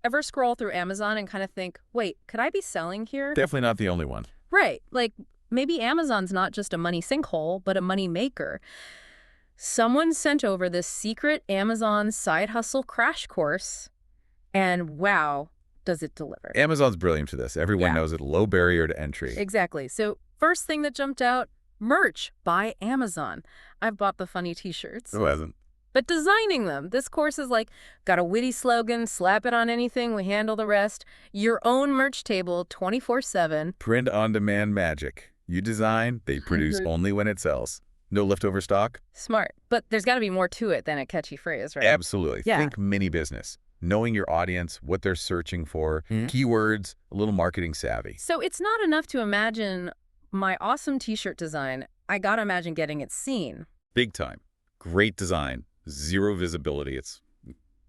Ever scroll through Amazon and kind of think, wait, could I be selling here? Definitely not the only one. Right. Like maybe Amazon's not just a money sinkhole, but a money maker. Someone sent over this secret Amazon side hustle crash course, and wow, does it deliver. Amazon's brilliant for this. Everyone Yeah. knows it. Low barrier to entry. Exactly. So first thing that jumped out, merch by Amazon. I've bought the funny t-shirts. Who hasn't? But designing them, this course is like, got a witty slogan, slap it on anything, we handle the rest. Your own merch table 24/7. Print on demand magic. You design, they produce only when it sells. No leftover stock? Smart. But there's got to be more to it than a catchy phrase, right? Absolutely. Yeah. Think mini business. Knowing your audience, what they're searching for, keywords, a little marketing savvy. So it's not enough to imagine my awesome t-shirt design. I got to imagine getting it seen. Big time. Great design. Zero visibility. It's,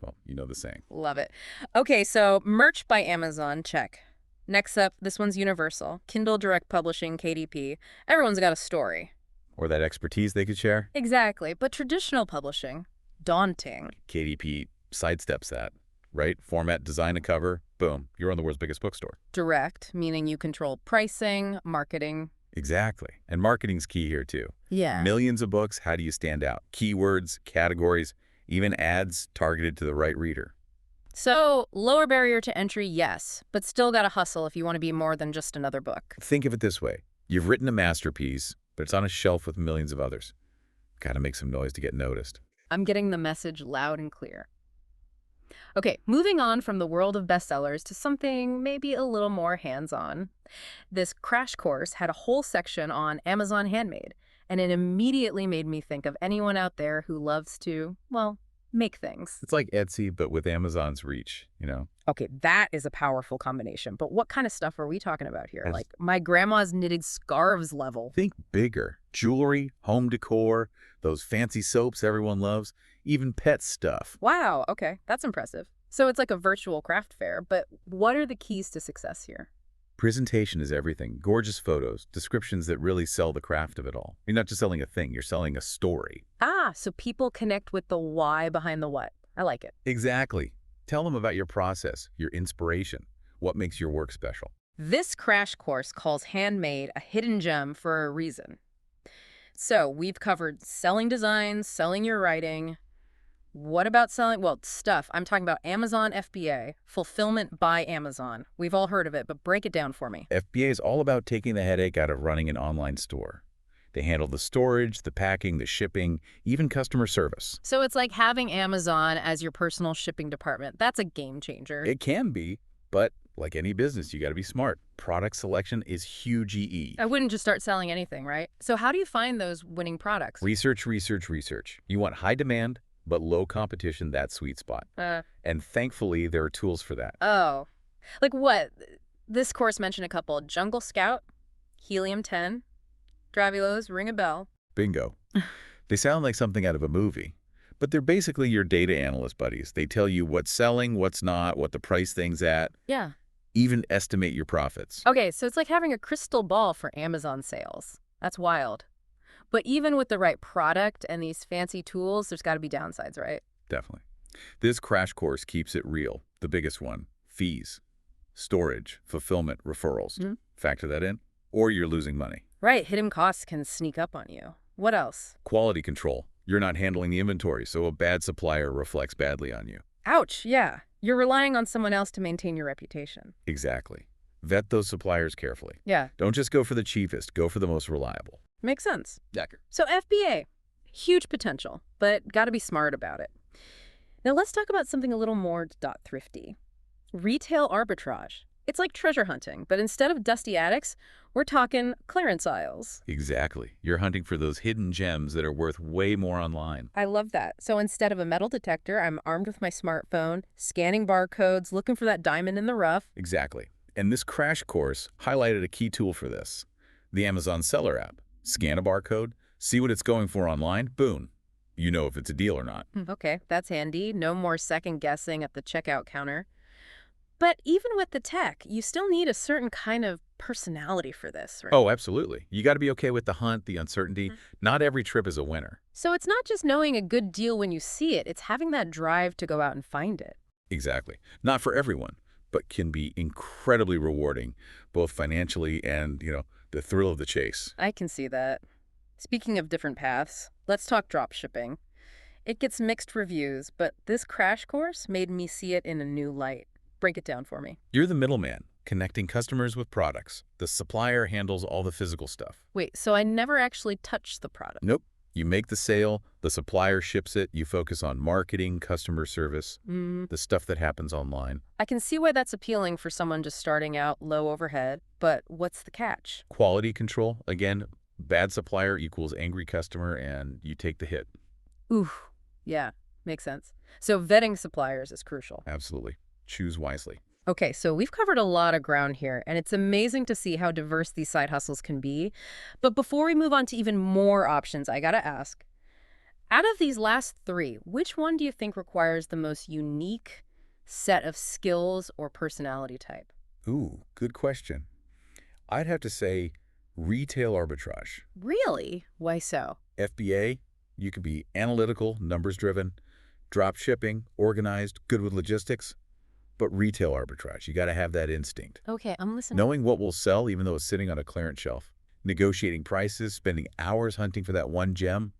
well, you know the saying. Love it. Okay, so merch by Amazon, check. Next up, this one's universal. Kindle Direct Publishing, KDP. Everyone's got a story. Or that expertise they could share. Exactly, but traditional publishing, daunting. KDP sidesteps that, right? Format, design a cover, boom, you're on the world's biggest bookstore. Direct, meaning you control pricing, marketing. Exactly. And marketing's key here too. Yeah. Millions of books, how do you stand out? Keywords, categories, even ads targeted to the right reader. So, lower barrier to entry, yes, but still gotta hustle if you want to be more than just another book. Think of it this way. You've written a masterpiece, but it's on a shelf with millions of others. Gotta make some noise to get noticed. I'm getting the message loud and clear. Okay, moving on from the world of bestsellers to something maybe a little more hands-on. This crash course had a whole section on Amazon Handmade, and it immediately made me think of anyone out there who loves to, well, make things. It's like Etsy, but with Amazon's reach, you know? Okay, that is a powerful combination, but what kind of stuff are we talking about here? As- Like my grandma's knitted scarves level. Think bigger. Jewelry, home decor, those fancy soaps everyone loves, even pet stuff. Wow, okay, that's impressive. So it's like a virtual craft fair, but what are the keys to success here? Presentation is everything. Gorgeous photos, descriptions that really sell the craft of it all. You're not just selling a thing, you're selling a story. Ah, so people connect with the why behind the what. I like it. Exactly. Tell them about your process, your inspiration, what makes your work special. This crash course calls Handmade a hidden gem for a reason. So we've covered selling designs, selling your writing. What about selling, well, stuff. I'm talking about Amazon FBA, Fulfillment by Amazon. We've all heard of it, but break it down for me. FBA is all about taking the headache out of running an online store. They handle the storage, the packing, the shipping, even customer service. So it's like having Amazon as your personal shipping department. That's a game changer. It can be, but like any business, you got to be smart. Product selection is huge EE. I wouldn't just start selling anything, right? So how do you find those winning products? Research, research, research. You want high demand, but low competition, that sweet spot. And thankfully, there are tools for that. Oh, like what? This course mentioned a couple: Jungle Scout, Helium 10, Dravilos, ring a bell. Bingo. They sound like something out of a movie, but they're basically your data analyst buddies. They tell you what's selling, what's not, what the price thing's at, Yeah. even estimate your profits. Okay, so it's like having a crystal ball for Amazon sales. That's wild. But even with the right product and these fancy tools, there's got to be downsides, right? Definitely. This crash course keeps it real. The biggest one, fees, storage, fulfillment, referrals. Mhm. Factor that in, or you're losing money. Right, hidden costs can sneak up on you. What else? Quality control. You're not handling the inventory, so a bad supplier reflects badly on you. Ouch, yeah. You're relying on someone else to maintain your reputation. Exactly. Vet those suppliers carefully. Yeah, Don't just go for the cheapest, go for the most reliable. makes sense. Decker. So FBA, huge potential, but got to be smart about it. Now let's talk about something a little more thrifty. Retail arbitrage. It's like treasure hunting, but instead of dusty attics, we're talking clearance aisles. Exactly. You're hunting for those hidden gems that are worth way more online. I love that. So instead of a metal detector, I'm armed with my smartphone, scanning barcodes, looking for that diamond in the rough. Exactly. And this crash course highlighted a key tool for this. The Amazon Seller app. Scan a barcode, see what it's going for online, boom. You know if it's a deal or not. Okay, that's handy. No more second guessing at the checkout counter. But even with the tech, you still need a certain kind of personality for this, right? Oh, absolutely. You got to be okay with the hunt, the uncertainty. Not every trip is a winner. So it's not just knowing a good deal when you see it, it's having that drive to go out and find it. Exactly. Not for everyone, but can be incredibly rewarding, both financially and, the thrill of the chase. I can see that. Speaking of different paths, let's talk drop shipping. It gets mixed reviews, but this crash course made me see it in a new light. Break it down for me. You're the middleman, connecting customers with products. The supplier handles all the physical stuff. Wait, so I never actually touched the product? Nope. You make the sale, the supplier ships it, you focus on marketing, customer service, the stuff that happens online. I can see why that's appealing for someone just starting out low overhead, but what's the catch? Quality control, again, bad supplier equals angry customer, and you take the hit. Ooh, yeah, makes sense. So vetting suppliers is crucial. Absolutely. Choose wisely. Okay, so we've covered a lot of ground here, and it's amazing to see how diverse these side hustles can be. But before we move on to even more options, I gotta ask, out of these last three, which one do you think requires the most unique set of skills or personality type? Ooh, good question. I'd have to say retail arbitrage. Really? Why so? FBA, you could be analytical, numbers-driven, drop shipping, organized, good with logistics. But retail arbitrage, you got to have that instinct. Okay, I'm listening. Knowing what will sell even though it's sitting on a clearance shelf. Negotiating prices, spending hours hunting for that one gem,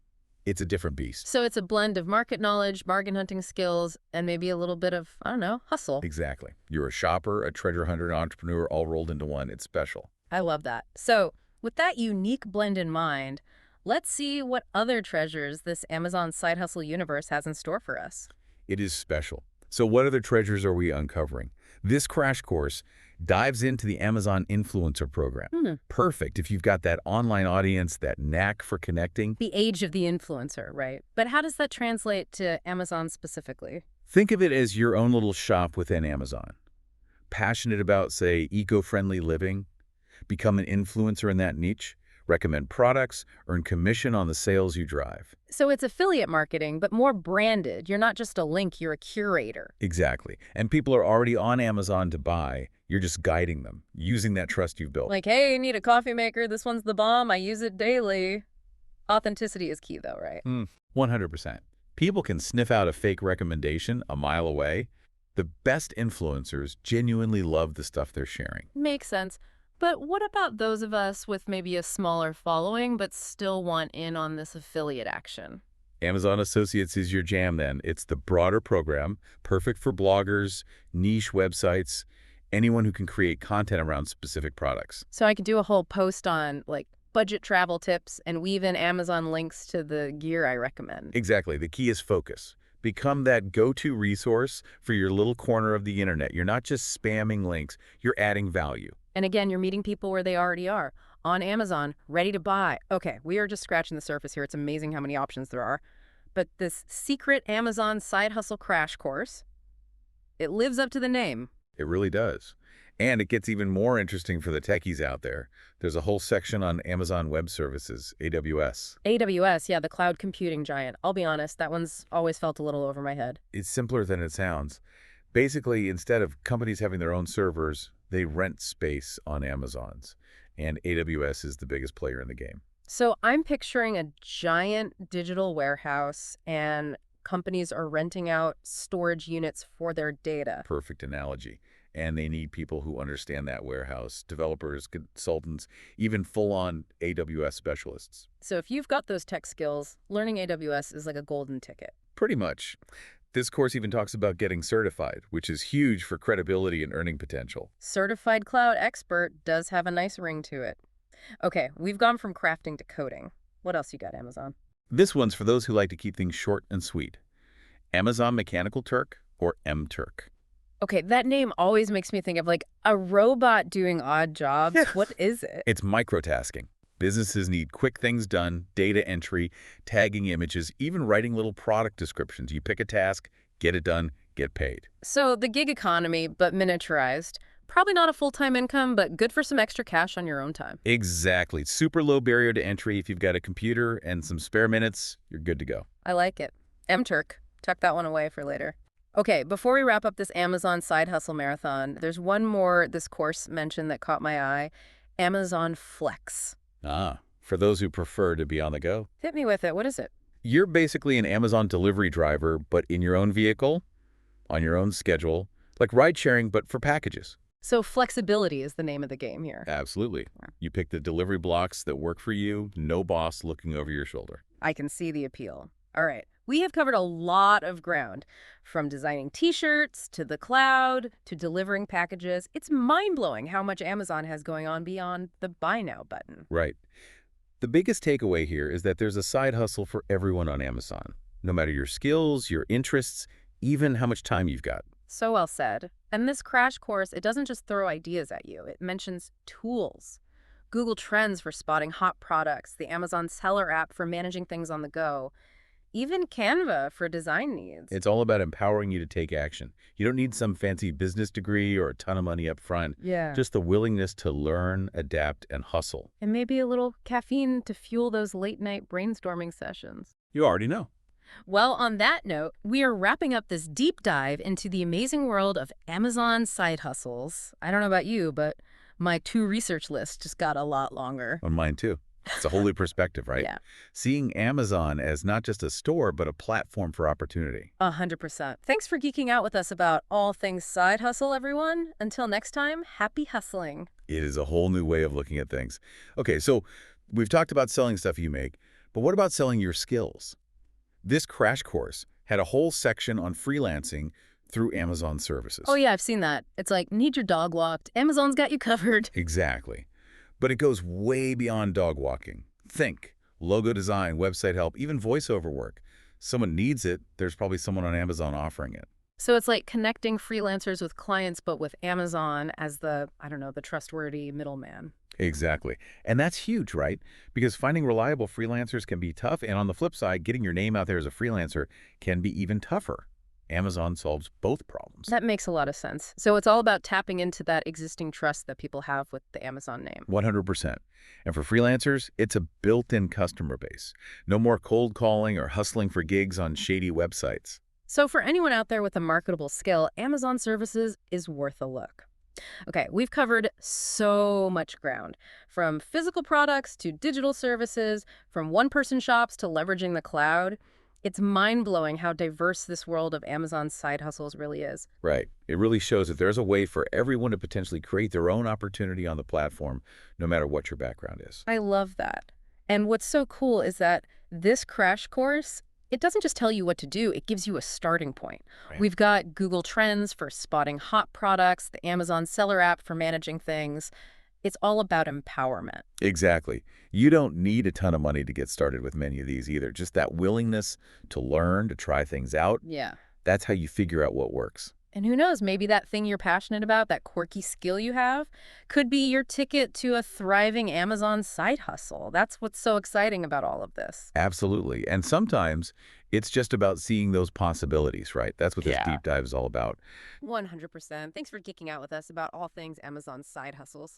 it's a different beast. So it's a blend of market knowledge, bargain hunting skills, and maybe a little bit of, I don't know, hustle. Exactly. You're a shopper, a treasure hunter, an entrepreneur, all rolled into one. It's special. I love that. So with that unique blend in mind, let's see what other treasures this Amazon side hustle universe has in store for us. It is special. So what other treasures are we uncovering? This crash course dives into the Amazon Influencer Program. Perfect if you've got that online audience, that knack for connecting. The age of the influencer, right? But how does that translate to Amazon specifically? Think of it as your own little shop within Amazon. Passionate about, say, eco-friendly living? Become an influencer in that niche? Recommend products, earn commission on the sales you drive. So it's affiliate marketing, but more branded. You're not just a link, you're a curator. Exactly. And people are already on Amazon to buy. You're just guiding them, using that trust you've built. Like, hey, you need a coffee maker. This one's the bomb. I use it daily. Authenticity is key, though, right? 100%. People can sniff out a fake recommendation a mile away. The best influencers genuinely love the stuff they're sharing. Makes sense. But what about those of us with maybe a smaller following but still want in on this affiliate action? Amazon Associates is your jam then. It's the broader program, perfect for bloggers, niche websites, anyone who can create content around specific products. So I could do a whole post on, like, budget travel tips and weave in Amazon links to the gear I recommend. Exactly. The key is focus. Become that go-to resource for your little corner of the internet. You're not just spamming links, you're adding value. And again, you're meeting people where they already are, on Amazon, ready to buy. Okay, we are just scratching the surface here. It's amazing how many options there are. But this secret Amazon side hustle crash course, it lives up to the name. It really does. And it gets even more interesting for the techies out there. There's a whole section on Amazon Web Services, AWS. AWS, yeah, the cloud computing giant. I'll be honest, that one's always felt a little over my head. It's simpler than it sounds. Basically, instead of companies having their own servers, they rent space on Amazon's. And AWS is the biggest player in the game. So I'm picturing a giant digital warehouse and companies are renting out storage units for their data. Perfect analogy. And they need people who understand that warehouse, developers, consultants, even full-on AWS specialists. So if you've got those tech skills, learning AWS is like a golden ticket. Pretty much. This course even talks about getting certified, which is huge for credibility and earning potential. Certified cloud expert does have a nice ring to it. Okay, we've gone from crafting to coding. What else you got, Amazon? This one's for those who like to keep things short and sweet. Amazon Mechanical Turk, or MTurk. Okay, that name always makes me think of like a robot doing odd jobs. What is it? It's microtasking. Businesses need quick things done, data entry, tagging images, even writing little product descriptions. You pick a task, get it done, get paid. So the gig economy, but miniaturized. Probably not a full-time income, but good for some extra cash on your own time. Exactly. Super low barrier to entry. If you've got a computer and some spare minutes, you're good to go. I like it. MTurk. Tuck that one away for later. Okay, before we wrap up this Amazon side hustle marathon, there's one more this course mentioned that caught my eye. Amazon Flex. For those who prefer to be on the go. Hit me with it. What is it? You're basically an Amazon delivery driver, but in your own vehicle, on your own schedule, like ride sharing, but for packages. So flexibility is the name of the game here. Absolutely. You pick the delivery blocks that work for you, no boss looking over your shoulder. I can see the appeal. All right. We have covered a lot of ground, from designing t-shirts to the cloud to delivering packages. It's mind-blowing how much Amazon has going on beyond the buy now button. Right. The biggest takeaway here is that there's a side hustle for everyone on Amazon, no matter your skills, your interests, even how much time you've got. So well said. And this crash course, it doesn't just throw ideas at you. It mentions tools. Google Trends for spotting hot products, the Amazon Seller app for managing things on the go, even Canva for design needs. It's all about empowering you to take action. You don't need some fancy business degree or a ton of money up front, Yeah. just the willingness to learn, adapt, and hustle. And maybe a little caffeine to fuel those late-night brainstorming sessions. You already know. Well, on that note, we are wrapping up this deep dive into the amazing world of Amazon side hustles. I don't know about you, but my to-research list just got a lot longer. On mine, too. It's a whole new perspective, right? Yeah, Seeing Amazon as not just a store, but a platform for opportunity. 100%. Thanks for geeking out with us about all things side hustle, everyone. Until next time, happy hustling. It is a whole new way of looking at things. Okay, so we've talked about selling stuff you make, but what about selling your skills? This crash course had a whole section on freelancing through Amazon services. Oh yeah, I've seen that. It's like, need your dog walked. Amazon's got you covered. Exactly. But it goes way beyond dog walking. Think logo design, website help, even voiceover work. Someone needs it, there's probably someone on Amazon offering it. So it's like connecting freelancers with clients, but with Amazon as the, I don't know, the trustworthy middleman. Exactly. And that's huge, right? Because finding reliable freelancers can be tough, and on the flip side, getting your name out there as a freelancer can be even tougher. Amazon solves both problems. That makes a lot of sense. So it's all about tapping into that existing trust that people have with the Amazon name. 100%. And for freelancers, it's a built-in customer base. No more cold calling or hustling for gigs on shady websites. So for anyone out there with a marketable skill, Amazon Services is worth a look. Okay, we've covered so much ground, from physical products to digital services, from one-person shops to leveraging the cloud. It's mind-blowing how diverse this world of Amazon side hustles really is. Right. It really shows that there's a way for everyone to potentially create their own opportunity on the platform, no matter what your background is. I love that. And what's so cool is that this crash course, it doesn't just tell you what to do, it gives you a starting point. Right. We've got Google Trends for spotting hot products, the Amazon Seller app for managing things. It's all about empowerment. Exactly. You don't need a ton of money to get started with many of these either. Just that willingness to learn, to try things out. Yeah. That's how you figure out what works. And who knows, maybe that thing you're passionate about, that quirky skill you have, could be your ticket to a thriving Amazon side hustle. That's what's so exciting about all of this. Absolutely. And sometimes it's just about seeing those possibilities, right? That's what this Yeah. deep dive is all about. 100%. Thanks for geeking out with us about all things Amazon side hustles.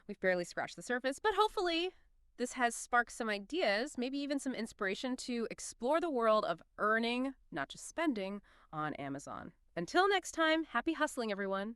We've barely scratched the surface, but hopefully this has sparked some ideas, maybe even some inspiration to explore the world of earning, not just spending, on Amazon. Until next time, happy hustling, everyone.